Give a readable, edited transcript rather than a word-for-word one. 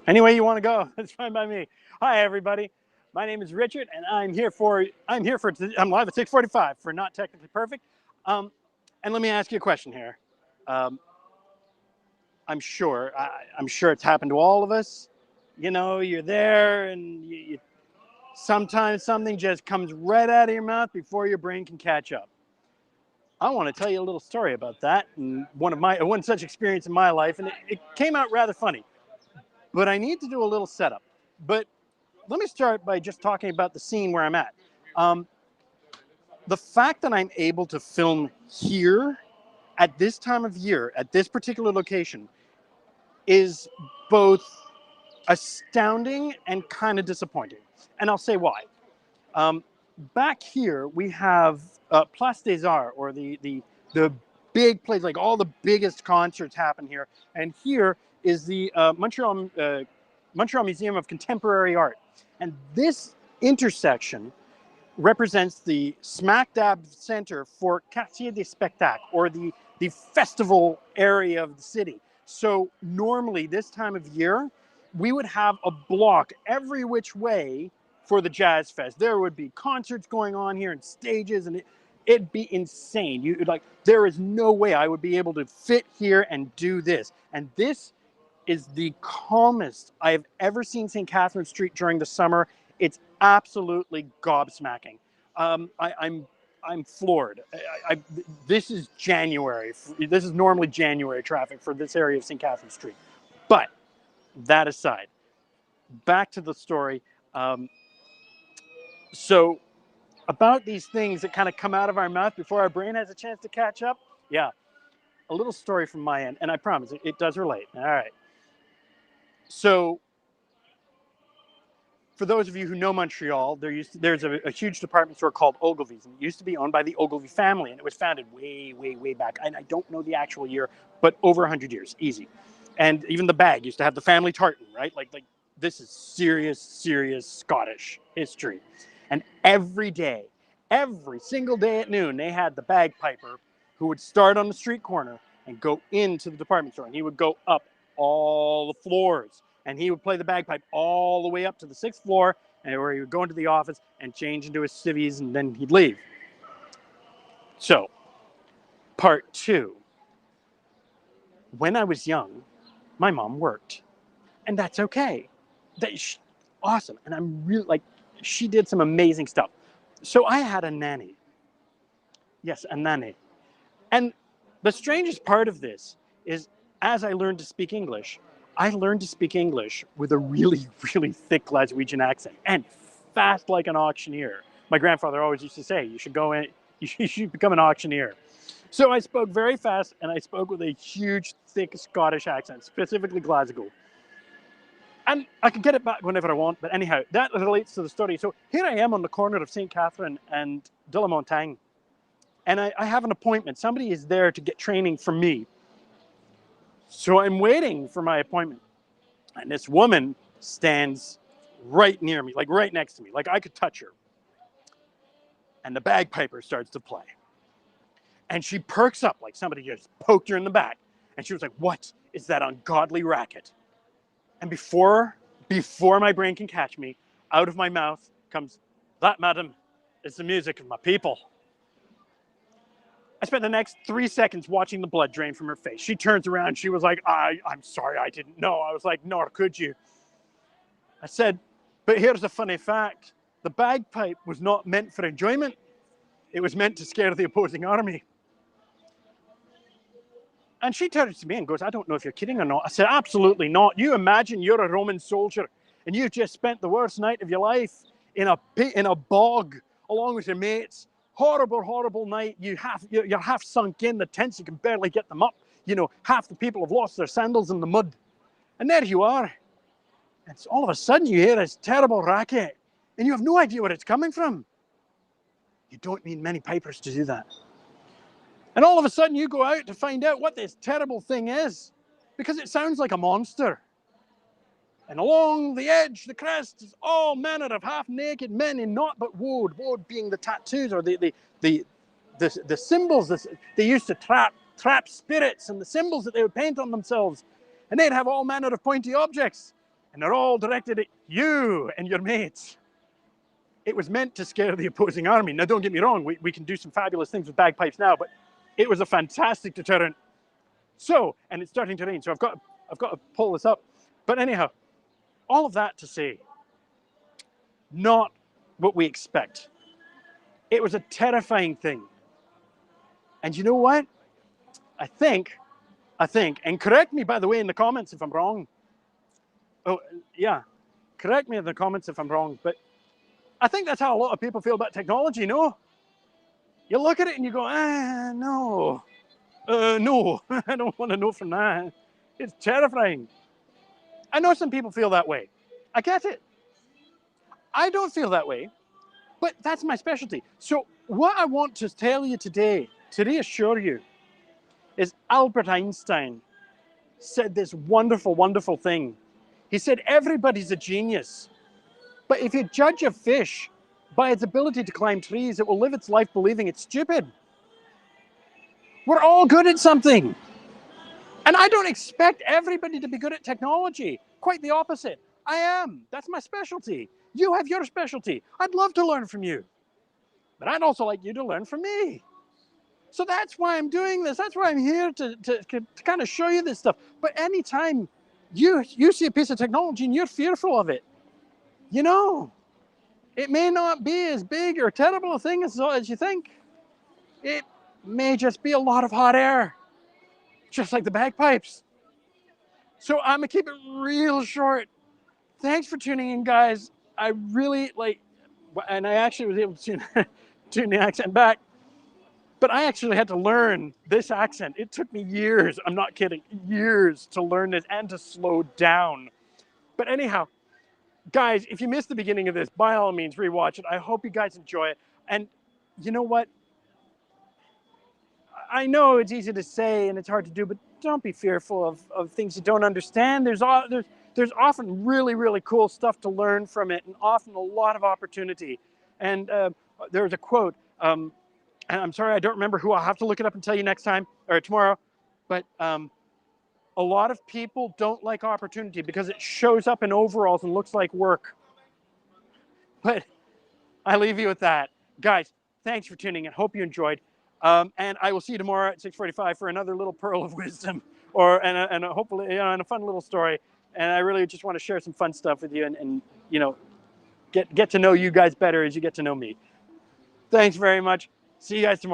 Any way you want to go, that's fine by me. Hi, everybody. My name is Richard, and I'm live at 6:45 for Not Technically Perfect. Um, and let me ask you a question here. Um, I'm sure it's happened to all of us. You know, you're there, and sometimes something just comes right out of your mouth before your brain can catch up. I want to tell you a little story about that, and one such experience in my life, and it came out rather funny. But I need to do a little setup. But let me start by just talking about the scene where I'm at. Um, the fact that I'm able to film here at this time of year, at this particular location, is both astounding and kind of disappointing. And I'll say why. Um, Back here, we have Place des Arts, or the big place, like all the biggest concerts happen here. And here is the Montreal Museum of Contemporary Art. And this intersection represents the smack dab center for Quartier des Spectacles, or the festival area of the city. So normally this time of year, we would have a block every which way for the Jazz Fest. There would be concerts going on here and stages, and it'd be insane. There is no way I would be able to fit here and do this. And this is the calmest I have ever seen St. Catherine Street during the summer. It's absolutely gobsmacking. I'm floored. This is January. This is normally January traffic for this area of St. Catherine Street. But that aside, back to the story. So about these things that kind of come out of our mouth before our brain has a chance to catch up. Yeah, a little story from my end, and I promise it does relate. All right. So for those of you who know Montreal, there's a huge department store called Ogilvy's, and it used to be owned by the Ogilvy family, and it was founded way, way, way back. And I don't know the actual year, but over 100 years, easy. And even the bag used to have the family tartan, right? Like this is serious, serious Scottish history. And every single day at noon, they had the bagpiper who would start on the street corner and go into the department store, and he would go up all the floors, and he would play the bagpipe all the way up to the 6th floor, and where he would go into the office and change into his civvies, and then he'd leave. So, part two. When I was young, my mom worked, and that's okay. Awesome, and I'm really like, she did some amazing stuff. So I had a nanny. Yes, a nanny. And the strangest part of this is, as I learned to speak English, I learned to speak English with a really, really thick Glaswegian accent and fast like an auctioneer. My grandfather always used to say, you should go in, you should become an auctioneer. So I spoke very fast, and I spoke with a huge, thick Scottish accent, specifically Glasgow. And I can get it back whenever I want, but anyhow, that relates to the story. So here I am on the corner of St. Catherine and de la Montagne, and I have an appointment. Somebody is there to get training from me. So I'm waiting for my appointment, and this woman stands right near me, like right next to me, like I could touch her. And the bagpiper starts to play. And she perks up like somebody just poked her in the back. And she was like, "What is that ungodly racket?" And before my brain can catch me, out of my mouth comes, "That, madam, is the music of my people." I spent the next 3 seconds watching the blood drain from her face. She turns around. She was like, I'm sorry, I didn't know. I was like, nor could you. I said, but here's a funny fact. The bagpipe was not meant for enjoyment. It was meant to scare the opposing army. And she turns to me and goes, "I don't know if you're kidding or not." I said, "Absolutely not. You imagine you're a Roman soldier and you've just spent the worst night of your life in a bog along with your mates. Horrible, horrible night. You're half sunk in the tents. You can barely get them up. You know, half the people have lost their sandals in the mud. And there you are. And so all of a sudden you hear this terrible racket and you have no idea where it's coming from. You don't need many pipers to do that. And all of a sudden you go out to find out what this terrible thing is, because it sounds like a monster. And along the edge, the crest, is all manner of half-naked men in naught but woad. Woad being the tattoos, or the symbols they used to trap spirits, and the symbols that they would paint on themselves. And they'd have all manner of pointy objects. and they're all directed at you and your mates. It was meant to scare the opposing army. Now, don't get me wrong, we can do some fabulous things with bagpipes now, but it was a fantastic deterrent. So, and it's starting to rain, so I've got to pull this up. But anyhow, all of that to say, not what we expect. It was a terrifying thing. And you know what? I think, and correct me, by the way, in the comments if I'm wrong. Oh, yeah, correct me in the comments if I'm wrong, but I think that's how a lot of people feel about technology, no? You look at it and you go, no. No, I don't want to know from that. It's terrifying. I know some people feel that way. I get it. I don't feel that way, but that's my specialty. So what I want to tell you today, to reassure you, is Albert Einstein said this wonderful, wonderful thing. He said, everybody's a genius, but if you judge a fish by its ability to climb trees, it will live its life believing it's stupid. We're all good at something. And I don't expect everybody to be good at technology. Quite the opposite. I am. That's my specialty. You have your specialty. I'd love to learn from you. But I'd also like you to learn from me. So that's why I'm doing this. That's why I'm here to kind of show you this stuff. But anytime you see a piece of technology and you're fearful of it, you know, it may not be as big or terrible a thing as you think. It may just be a lot of hot air, just like the bagpipes. So I'm gonna keep it real short. Thanks for tuning in, guys. I really and I actually was able to tune the accent back. But I actually had to learn this accent. It took me years, I'm not kidding, years to learn this and to slow down. But anyhow, guys, if you missed the beginning of this, by all means, rewatch it. I hope you guys enjoy it. And you know what? I know it's easy to say and it's hard to do, but don't be fearful of things you don't understand. There's often really, really cool stuff to learn from it and often a lot of opportunity. And there was a quote, and I'm sorry, I don't remember who. I'll have to look it up and tell you next time or tomorrow. But a lot of people don't like opportunity because it shows up in overalls and looks like work. But I leave you with that. Guys, thanks for tuning in. Hope you enjoyed. And I will see you tomorrow at 6:45 for another little pearl of wisdom and hopefully and a fun little story. And I really just want to share some fun stuff with you and you know, get to know you guys better as you get to know me. Thanks very much. See you guys tomorrow.